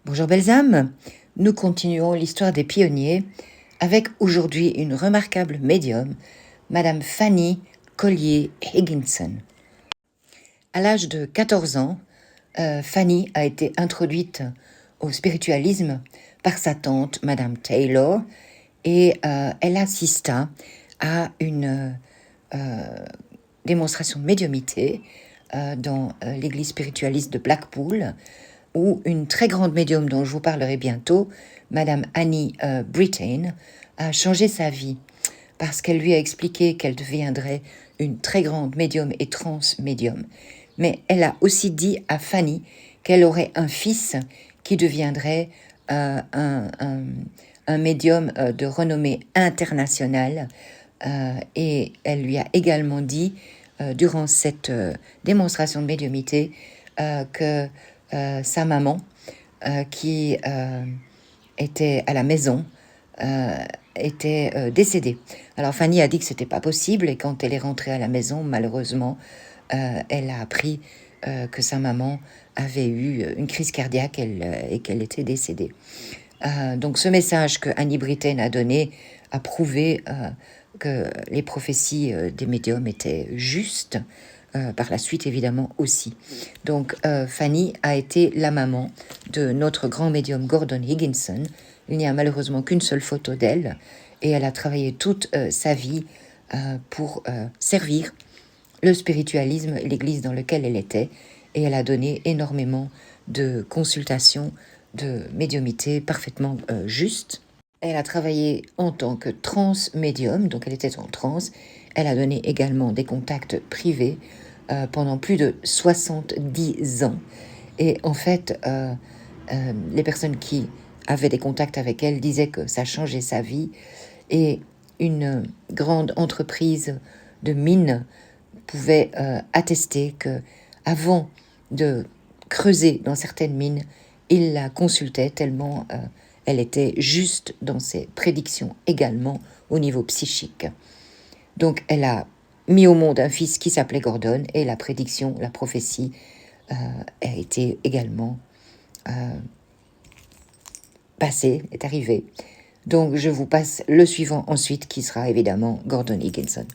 Bonjour belles âmes, nous continuons l'histoire des pionniers avec aujourd'hui une remarquable médium, Madame Fanny Collier Higginson. À l'âge de 14 ans, Fanny a été introduite au spiritualisme par sa tante, Madame Taylor, et elle assista à une démonstration de médiumnité dans l'église spiritualiste de Blackpool, où une très grande médium dont je vous parlerai bientôt, Madame Annie Brittain, a changé sa vie parce qu'elle lui a expliqué qu'elle deviendrait une très grande médium et transmédium. Mais elle a aussi dit à Fanny qu'elle aurait un fils qui deviendrait un médium de renommée internationale. Et elle lui a également dit, durant cette démonstration de médiumité, que sa maman, qui était à la maison, était décédée. Alors Fanny a dit que c'était pas possible, et quand elle est rentrée à la maison, malheureusement, elle a appris que sa maman avait eu une crise cardiaque et qu'elle était décédée. Donc ce message que Annie Brittain a donné a prouvé que les prophéties des médiums étaient justes, par la suite évidemment aussi. Donc Fanny a été la maman de notre grand médium Gordon Higginson. Il n'y a malheureusement qu'une seule photo d'elle, et elle a travaillé toute sa vie pour servir le spiritualisme et l'église dans laquelle elle était, et elle a donné énormément de consultations de médiumité parfaitement justes. Elle a travaillé en tant que transmédium, donc elle était en transe. Elle a donné également des contacts privés pendant plus de 70 ans. Et en fait, les personnes qui avaient des contacts avec elle disaient que ça changeait sa vie. Et une grande entreprise de mines pouvait attester que, avant de creuser dans certaines mines, il la consultait tellement elle était juste dans ses prédictions également au niveau psychique. Donc elle a mis au monde un fils qui s'appelait Gordon, et la prédiction, la prophétie a été également passée, est arrivée. Donc je vous passe le suivant ensuite, qui sera évidemment Gordon Higginson.